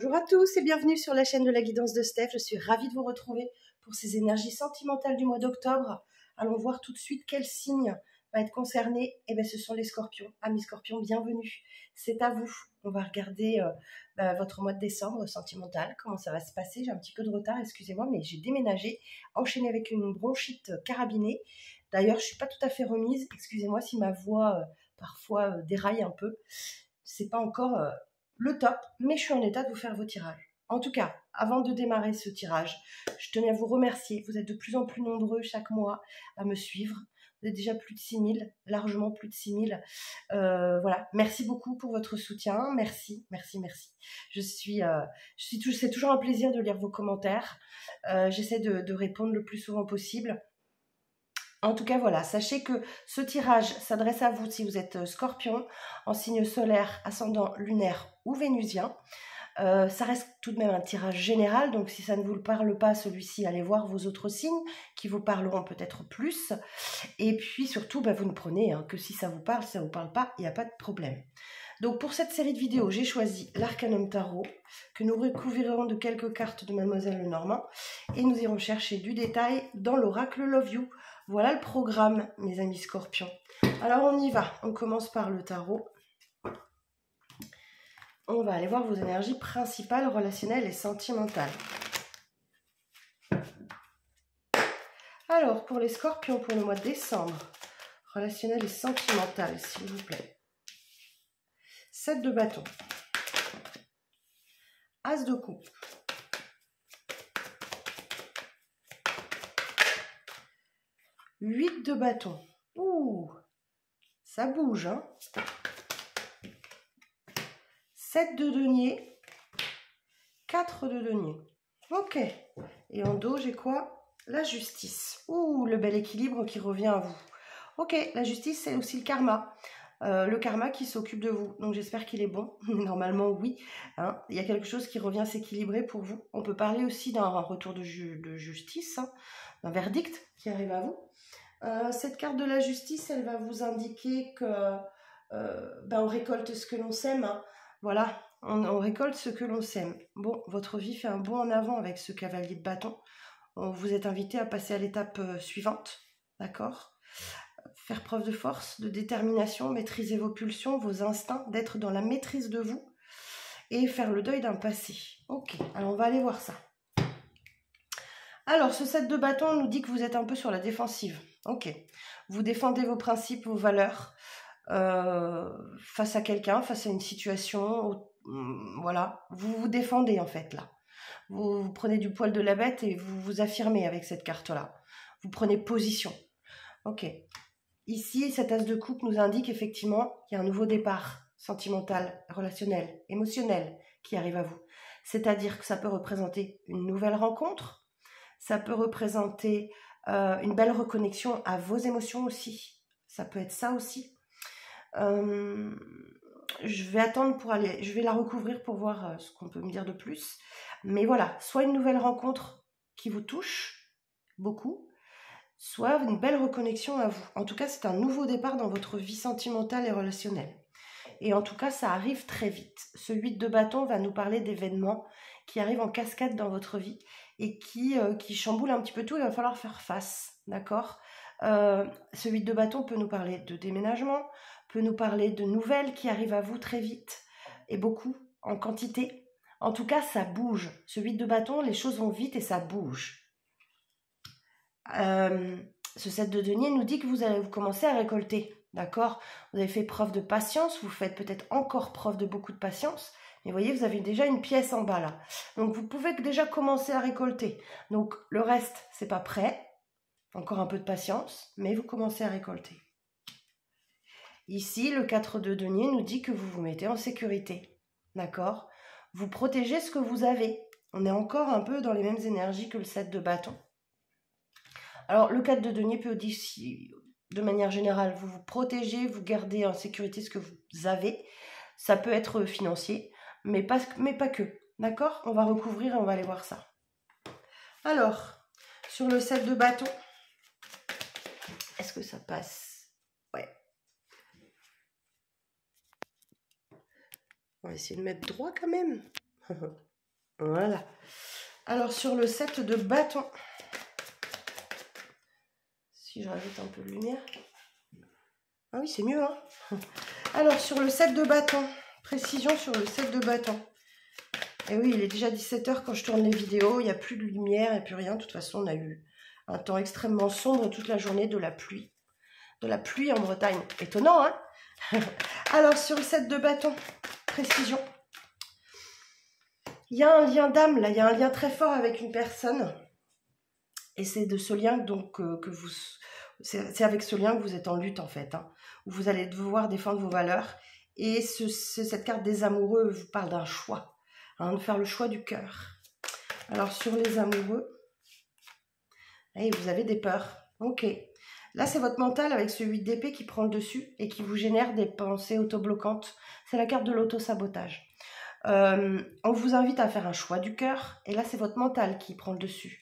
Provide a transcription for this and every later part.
Bonjour à tous et bienvenue sur la chaîne de la guidance de Steph. Je suis ravie de vous retrouver pour ces énergies sentimentales du mois d'octobre. Allons voir tout de suite quel signe va être concerné. Eh bien, ce sont les scorpions. Amis scorpions, bienvenue. C'est à vous. On va regarder votre mois de décembre sentimental. Comment ça va se passer? J'ai un petit peu de retard, excusez-moi, mais j'ai déménagé, enchaîné avec une bronchite carabinée. D'ailleurs, je ne suis pas tout à fait remise. Excusez-moi si ma voix parfois déraille un peu. C'est pas encore le top, mais je suis en état de vous faire vos tirages. En tout cas, avant de démarrer ce tirage, je tenais à vous remercier. Vous êtes de plus en plus nombreux chaque mois à me suivre. Vous êtes déjà plus de 6000, largement plus de 6000. Voilà, merci beaucoup pour votre soutien. Merci, merci, merci. C'est toujours un plaisir de lire vos commentaires. J'essaie de répondre le plus souvent possible. En tout cas, voilà, sachez que ce tirage s'adresse à vous si vous êtes scorpion, en signe solaire, ascendant lunaire ou vénusien. Ça reste tout de même un tirage général, donc si ça ne vous parle pas, celui-ci, allez voir vos autres signes qui vous parleront peut-être plus. Et puis surtout, vous ne prenez que si ça vous parle, si ça ne vous parle pas, il n'y a pas de problème. Donc pour cette série de vidéos, j'ai choisi l'Arcanum Tarot, que nous recouvrirons de quelques cartes de Mademoiselle Lenormand, et nous irons chercher du détail dans l'oracle Love You. Voilà le programme, mes amis scorpions. Alors on y va, on commence par le tarot. On va aller voir vos énergies principales, relationnelles et sentimentales. Alors, pour les scorpions, pour le mois de décembre, relationnel et sentimental, s'il vous plaît. 7 de bâton. As de coupe. Huit de bâton. Ouh, ça bouge, hein. 7 de denier. 4 de denier. Ok. Et en dos, j'ai quoi? La justice. Ouh, le bel équilibre qui revient à vous. Ok, la justice, c'est aussi le karma. Le karma qui s'occupe de vous. Donc j'espère qu'il est bon. Normalement, oui. Hein. Il y a quelque chose qui revient s'équilibrer pour vous. On peut parler aussi d'un retour de justice, hein, d'un verdict qui arrive à vous. Cette carte de la justice, elle va vous indiquer que on récolte ce que l'on sème. Hein. Voilà, on récolte ce que l'on sème. Bon, votre vie fait un bond en avant avec ce cavalier de bâton. Vous êtes invité à passer à l'étape suivante, d'accord? Faire preuve de force, de détermination, maîtriser vos pulsions, vos instincts, d'être dans la maîtrise de vous et faire le deuil d'un passé. Ok, alors on va aller voir ça. Alors, ce 7 de bâton nous dit que vous êtes un peu sur la défensive. Ok, vous défendez vos principes, vos valeurs face à quelqu'un, face à une situation. Voilà, vous vous défendez en fait là. Vous prenez du poil de la bête et vous vous affirmez avec cette carte-là. Vous prenez position. Ok. Ici, cet as de coupe nous indique effectivement qu'il y a un nouveau départ sentimental, relationnel, émotionnel qui arrive à vous. C'est-à-dire que ça peut représenter une nouvelle rencontre, ça peut représenter une belle reconnexion à vos émotions aussi. Ça peut être ça aussi. Je vais attendre pour aller, je vais la recouvrir pour voir ce qu'on peut me dire de plus. Mais voilà, soit une nouvelle rencontre qui vous touche beaucoup, soit une belle reconnexion à vous. En tout cas, c'est un nouveau départ dans votre vie sentimentale et relationnelle. Et en tout cas, ça arrive très vite. Ce 8 de bâton va nous parler d'événements qui arrivent en cascade dans votre vie et qui chamboulent un petit peu tout. Il va falloir faire face, d'accord? Ce 8 de bâton peut nous parler de déménagement, peut nous parler de nouvelles qui arrivent à vous très vite et beaucoup, en quantité. En tout cas, ça bouge. Ce 8 de bâton, les choses vont vite et ça bouge. Ce 7 de denier nous dit que vous commencer à récolter, d'accord? Vous avez fait preuve de patience, vous faites peut-être encore preuve de beaucoup de patience, mais vous voyez, vous avez déjà une pièce en bas là. Donc vous pouvez déjà commencer à récolter. Donc le reste, c'est pas prêt, encore un peu de patience, mais vous commencez à récolter. Ici, le 4 de denier nous dit que vous vous mettez en sécurité, d'accord? Vous protégez ce que vous avez. On est encore un peu dans les mêmes énergies que le 7 de bâton. Alors, le 4 de denier peut dire, de manière générale, vous vous protégez, vous gardez en sécurité ce que vous avez. Ça peut être financier, mais pas que. D'accord? On va recouvrir et on va aller voir ça. Alors, sur le 7 de bâton, est-ce que ça passe? Ouais. On va essayer de mettre droit quand même. Voilà. Alors, sur le set de bâtons, si je rajoute un peu de lumière. Ah oui, c'est mieux, hein. Alors, sur le set de bâtons, précision sur le set de bâtons. Et oui, il est déjà 17 h quand je tourne les vidéos, il n'y a plus de lumière, il n'y a plus rien. De toute façon, on a eu un temps extrêmement sombre toute la journée, de la pluie. De la pluie en Bretagne. Étonnant, hein. Alors, sur le set de bâtons, précision. Il y a un lien d'âme, là, il y a un lien très fort avec une personne. Et c'est de ce lien donc c'est avec ce lien que vous êtes en lutte en fait, hein, où vous allez devoir défendre vos valeurs. Et cette carte des amoureux vous parle d'un choix, hein, de faire le choix du cœur. Alors sur les amoureux, hey, vous avez des peurs, ok. Là c'est votre mental avec ce 8 d'épée qui prend le dessus et qui vous génère des pensées autobloquantes. C'est la carte de l'auto-sabotage. On vous invite à faire un choix du cœur et là c'est votre mental qui prend le dessus.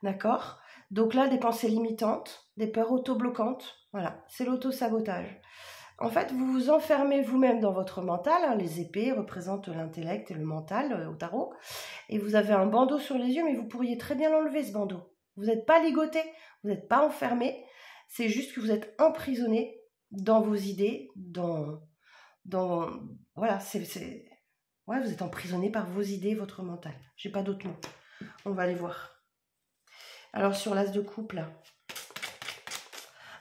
D'accord? Donc là, des pensées limitantes, des peurs autobloquantes, voilà, c'est l'auto-sabotage. En fait, vous vous enfermez vous-même dans votre mental, hein, les épées représentent l'intellect et le mental au tarot, et vous avez un bandeau sur les yeux, mais vous pourriez très bien l'enlever ce bandeau. Vous n'êtes pas ligoté, vous n'êtes pas enfermé, c'est juste que vous êtes emprisonné dans vos idées, voilà, ouais, vous êtes emprisonné par vos idées, votre mental. J'ai pas d'autres mots. On va aller voir. Alors, sur l'as de coupe, là.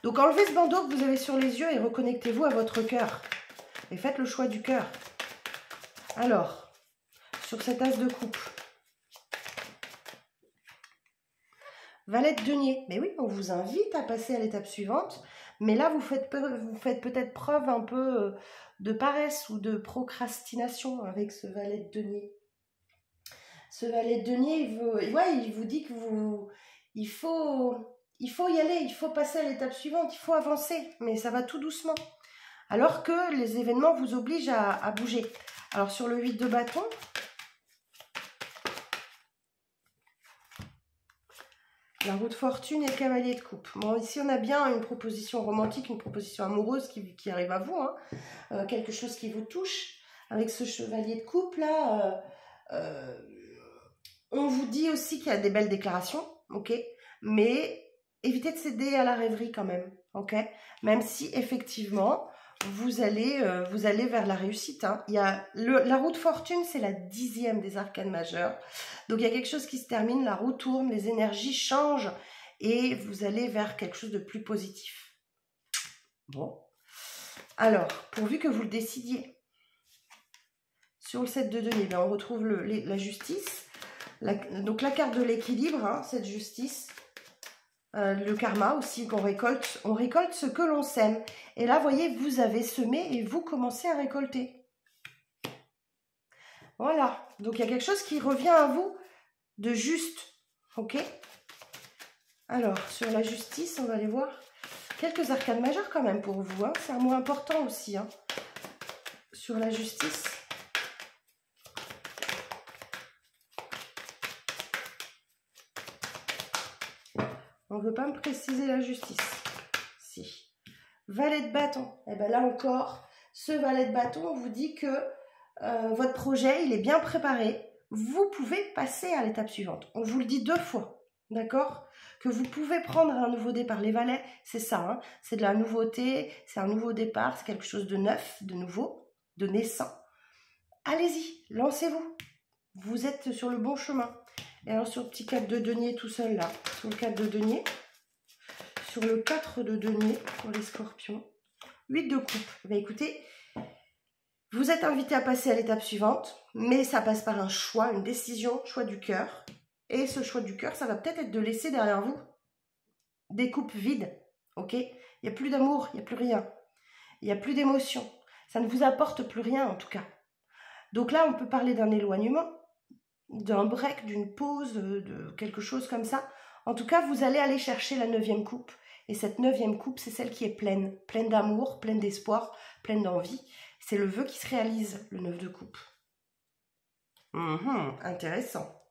Donc, enlevez ce bandeau que vous avez sur les yeux et reconnectez-vous à votre cœur. Et faites le choix du cœur. Alors, sur cet as de coupe. Valet de denier. Mais oui, on vous invite à passer à l'étape suivante. Mais là, vous faites peut-être preuve un peu de paresse ou de procrastination avec ce valet de denier. Ce valet de denier, il vous dit que il faut y aller, il faut passer à l'étape suivante, il faut avancer, mais ça va tout doucement. Alors que les événements vous obligent à bouger. Alors sur le 8 de bâton, la roue de fortune et le cavalier de coupe. Bon, ici on a bien une proposition romantique, une proposition amoureuse qui arrive à vous, hein. Quelque chose qui vous touche. Avec ce chevalier de coupe là, on vous dit aussi qu'il y a des belles déclarations, ok, mais évitez de céder à la rêverie quand même, ok, même si effectivement vous allez vers la réussite, hein. Il y a la roue de fortune, c'est la 10e des arcanes majeures, donc il y a quelque chose qui se termine, la roue tourne, les énergies changent et vous allez vers quelque chose de plus positif. Bon, alors pourvu que vous le décidiez. Sur le 7 de denier, on retrouve la justice. Donc la carte de l'équilibre, hein, cette justice, le karma aussi qu'on récolte. On récolte ce que l'on sème. Et là, vous voyez, vous avez semé et vous commencez à récolter. Voilà. Donc il y a quelque chose qui revient à vous de juste. Ok? Alors, sur la justice, on va aller voir quelques arcanes majeures quand même pour vous, hein. C'est un mot important aussi, hein. Sur la justice. On ne veut pas me préciser la justice. Si. Valet de bâton. Et bien là encore, ce valet de bâton vous dit que votre projet, il est bien préparé. Vous pouvez passer à l'étape suivante. On vous le dit 2 fois. D'accord? Que vous pouvez prendre un nouveau départ. Les valets, c'est ça. Hein, c'est de la nouveauté, c'est un nouveau départ, c'est quelque chose de neuf, de nouveau, de naissant. Allez-y, lancez-vous. Vous êtes sur le bon chemin. Et alors sur le petit 4 de denier tout seul là, sur le 4 de denier, sur le 4 de denier pour les scorpions, 8 de coupe. Ben écoutez, vous êtes invité à passer à l'étape suivante, mais ça passe par un choix, une décision, choix du cœur. Et ce choix du cœur, ça va peut-être être de laisser derrière vous des coupes vides, ok? Il n'y a plus d'amour, il n'y a plus rien. Il n'y a plus d'émotion. Ça ne vous apporte plus rien en tout cas. Donc là, on peut parler d'un éloignement, d'un break, d'une pause, de quelque chose comme ça. En tout cas, vous allez aller chercher la 9e coupe. Et cette 9e coupe, c'est celle qui est pleine. Pleine d'amour, pleine d'espoir, pleine d'envie. C'est le vœu qui se réalise, le 9 de coupe. Intéressant.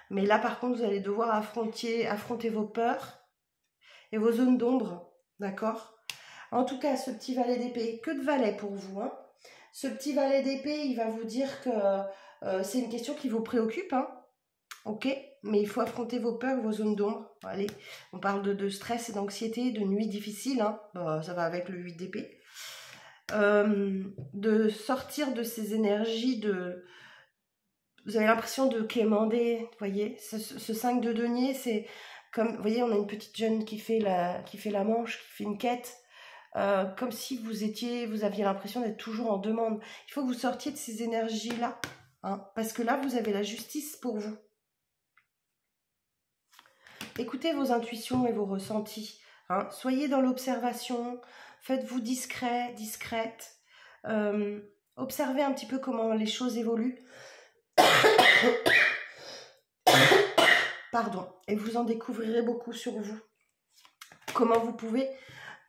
Mais là, par contre, vous allez devoir affronter vos peurs et vos zones d'ombre. D'accord? En tout cas, ce petit valet d'épée, que de valets pour vous, hein. Ce petit valet d'épée, il va vous dire que c'est une question qui vous préoccupe, hein. ok? Mais il faut affronter vos peurs, vos zones d'ombre. Allez, on parle de stress et d'anxiété, de nuits difficiles, hein. Bon, ça va avec le 8 d'épée. De sortir de ces énergies de... Vous avez l'impression de quémander, vous voyez? Ce 5 de denier, c'est comme... Vous voyez, on a une petite jeune qui fait la manche, qui fait une quête. Comme si vous aviez l'impression d'être toujours en demande. Il faut que vous sortiez de ces énergies-là, hein, parce que là, vous avez la justice pour vous. Écoutez vos intuitions et vos ressentis. Hein. Soyez dans l'observation, faites-vous discret, discrète. Observez un petit peu comment les choses évoluent. Pardon. Et vous en découvrirez beaucoup sur vous. Comment vous pouvez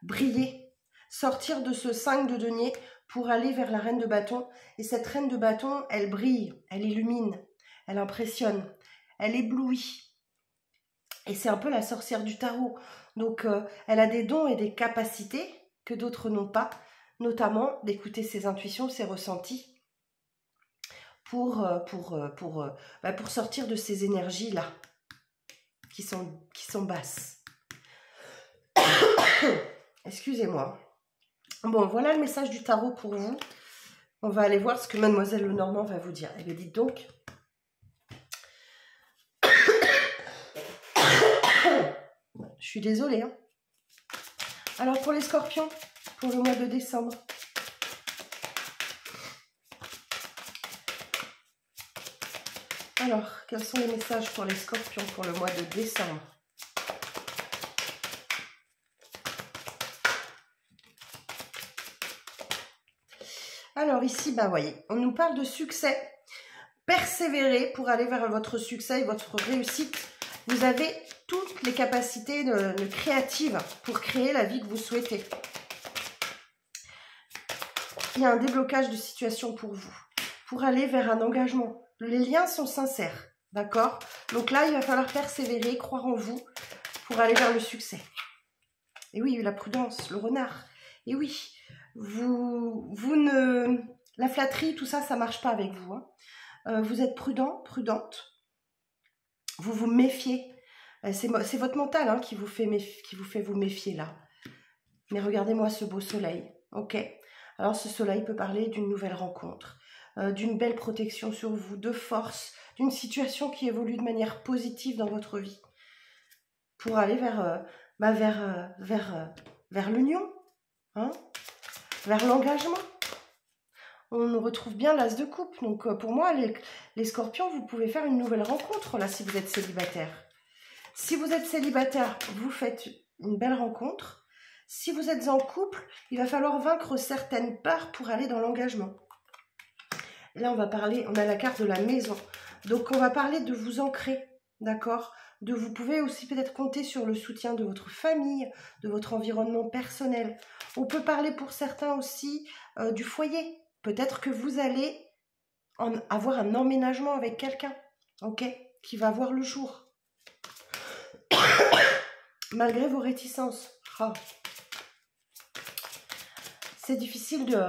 briller, sortir de ce 5 de denier pour aller vers la reine de bâton. Et cette reine de bâton, elle brille, elle illumine, elle impressionne, elle éblouit. Et c'est un peu la sorcière du tarot. Donc, elle a des dons et des capacités que d'autres n'ont pas, notamment d'écouter ses intuitions, ses ressentis, pour sortir de ces énergies-là, qui sont basses. Excusez-moi. Bon, voilà le message du tarot pour vous. On va aller voir ce que Mademoiselle Lenormand va vous dire. Eh bien, dites donc. Je suis désolée. Hein. Alors, pour les scorpions, pour le mois de décembre. Alors, quels sont les messages pour les scorpions pour le mois de décembre? Alors ici, bah voyez, on nous parle de succès. Persévérez pour aller vers votre succès et votre réussite. Vous avez toutes les capacités créatives pour créer la vie que vous souhaitez. Il y a un déblocage de situation pour vous, pour aller vers un engagement. Les liens sont sincères, d'accord? Donc là, il va falloir persévérer, croire en vous pour aller vers le succès. Et oui, la prudence, le renard. Et oui, la flatterie, tout ça, ça marche pas avec vous. Hein. Vous êtes prudent, prudente. Vous vous méfiez. C'est votre mental hein, qui vous fait vous méfier là. Mais regardez-moi ce beau soleil, ok? Alors ce soleil peut parler d'une nouvelle rencontre, d'une belle protection sur vous, de force, d'une situation qui évolue de manière positive dans votre vie. Pour aller vers l'union, hein, vers l'engagement. On retrouve bien l'as de coupe. Donc pour moi, les scorpions, vous pouvez faire une nouvelle rencontre là si vous êtes célibataire. Si vous êtes célibataire, vous faites une belle rencontre. Si vous êtes en couple, il va falloir vaincre certaines peurs pour aller dans l'engagement. Là, on a la carte de la maison. Donc on va parler de vous ancrer, d'accord ? Vous pouvez aussi peut-être compter sur le soutien de votre famille, de votre environnement personnel. On peut parler pour certains aussi du foyer. Peut-être que vous allez avoir un emménagement avec quelqu'un, ok, qui va voir le jour. Malgré vos réticences. Oh. C'est difficile de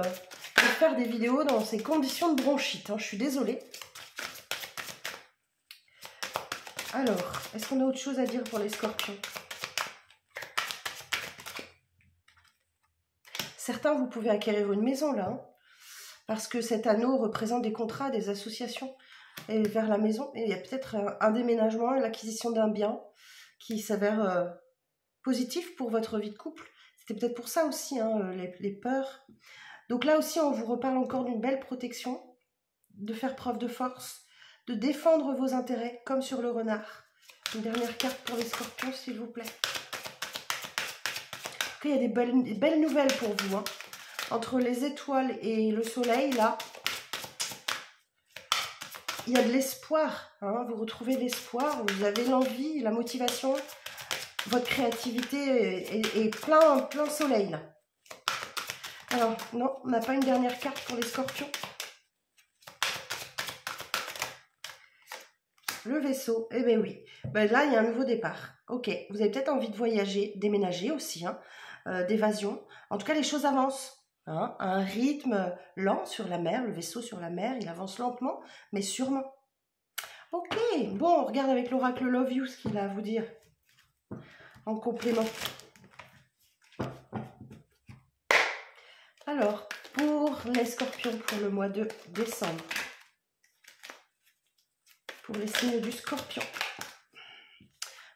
faire des vidéos dans ces conditions de bronchite. Hein. Je suis désolée. Alors, est-ce qu'on a autre chose à dire pour les scorpions? Certains, vous pouvez acquérir une maison là, hein, parce que cet anneau représente des contrats, des associations et vers la maison. Et il y a peut-être un déménagement, l'acquisition d'un bien qui s'avère positif pour votre vie de couple. C'était peut-être pour ça aussi, hein, les peurs. Donc là aussi, on vous reparle encore d'une belle protection, de faire preuve de force, de défendre vos intérêts, comme sur le renard. Une dernière carte pour les scorpions, s'il vous plaît. Il y a des belles nouvelles pour vous. Hein. Entre les étoiles et le soleil, là, il y a de l'espoir. Hein. Vous retrouvez l'espoir, vous avez l'envie, la motivation. Votre créativité est plein soleil, là. Alors, non, on n'a pas une dernière carte pour les scorpions. Le vaisseau, eh bien oui. Ben là, il y a un nouveau départ. Ok, vous avez peut-être envie de voyager, déménager aussi, hein, d'évasion. En tout cas, les choses avancent. Hein, à un rythme lent sur la mer, le vaisseau sur la mer, il avance lentement, mais sûrement. Ok, bon, on regarde avec l'oracle Love You ce qu'il a à vous dire en complément. Alors, pour les scorpions pour le mois de décembre, pour les signes du scorpion.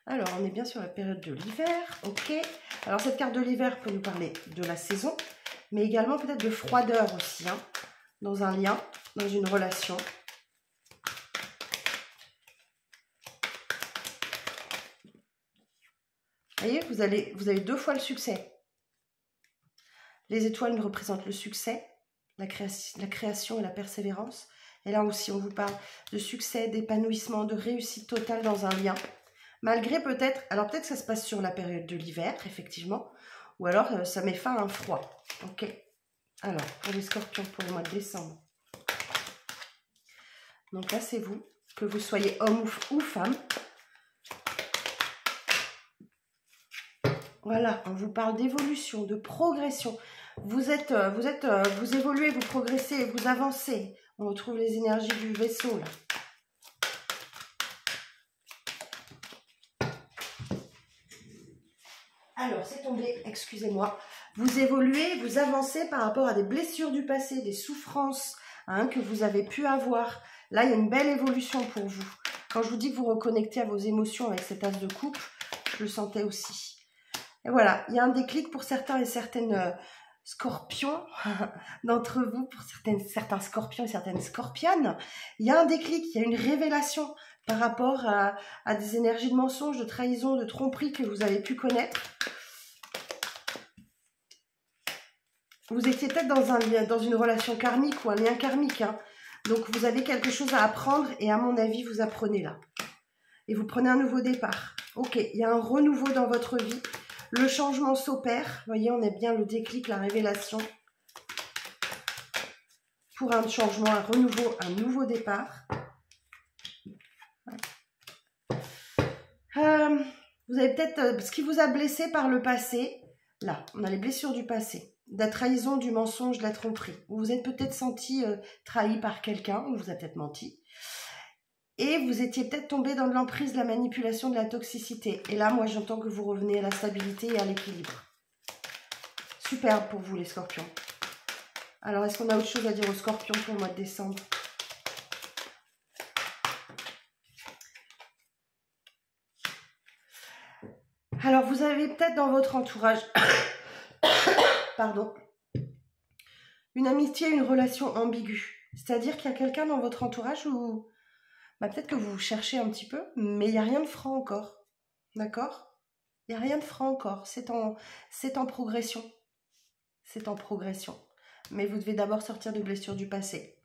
Alors, on est bien sur la période de l'hiver, ok. Alors, cette carte de l'hiver peut nous parler de la saison, mais également peut-être de froideur aussi, hein, dans un lien, dans une relation. Vous voyez, vous avez 2 fois le succès. Les étoiles représentent le succès, la création et la persévérance. Et là aussi, on vous parle de succès, d'épanouissement, de réussite totale dans un lien. Malgré peut-être, alors peut-être que ça se passe sur la période de l'hiver, effectivement, ou alors ça met fin à un froid. Ok. Alors, pour les scorpions, pour le mois de décembre. Donc là, c'est vous, que vous soyez homme ou femme. Voilà, on vous parle d'évolution, de progression. Vous évoluez, vous progressez, vous avancez. On retrouve les énergies du vaisseau, là. Alors, c'est tombé, excusez-moi. Vous évoluez, vous avancez par rapport à des blessures du passé, des souffrances hein, que vous avez pu avoir. Là, il y a une belle évolution pour vous. Quand je vous dis que vous reconnectez à vos émotions avec cet as de coupe, je le sentais aussi. Et voilà, il y a un déclic pour certains et certaines scorpions d'entre vous, pour certains scorpions et certaines scorpionnes. Il y a un déclic, il y a une révélation par rapport à des énergies de mensonge, de trahison, de tromperie que vous avez pu connaître. Vous étiez peut-être dans une relation karmique ou un lien karmique. Hein. Donc, vous avez quelque chose à apprendre et à mon avis, vous apprenez là. Et vous prenez un nouveau départ. Ok, il y a un renouveau dans votre vie. Le changement s'opère. Vous voyez, on a bien le déclic, la révélation. Pour un changement, un renouveau, un nouveau départ. Vous avez peut-être ce qui vous a blessé par le passé. Là, on a les blessures du passé. De la trahison, du mensonge, de la tromperie. Vous vous êtes peut-être senti trahi par quelqu'un, on vous a peut-être menti. Et vous étiez peut-être tombé dans de l'emprise, de la manipulation, de la toxicité. Et là, moi, j'entends que vous revenez à la stabilité et à l'équilibre. Superbe pour vous, les scorpions. Alors, est-ce qu'on a autre chose à dire aux scorpions pour le mois de décembre? Alors, vous avez peut-être dans votre entourage... Pardon. Une amitié, une relation ambiguë. C'est-à-dire qu'il y a quelqu'un dans votre entourage où... peut-être que vous cherchez un petit peu, mais il n'y a rien de franc encore. D'accord? Il n'y a rien de franc encore. C'est en progression. C'est en progression. Mais vous devez d'abord sortir de blessures du passé.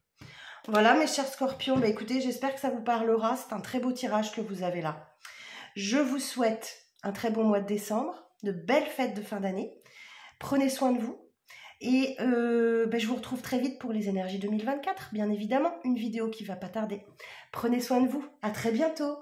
Voilà, mes chers scorpions. Écoutez, j'espère que ça vous parlera. C'est un très beau tirage que vous avez là. Je vous souhaite un très bon mois de décembre, de belles fêtes de fin d'année. Prenez soin de vous. Et je vous retrouve très vite pour les énergies 2024, bien évidemment, une vidéo qui ne va pas tarder. Prenez soin de vous, à très bientôt.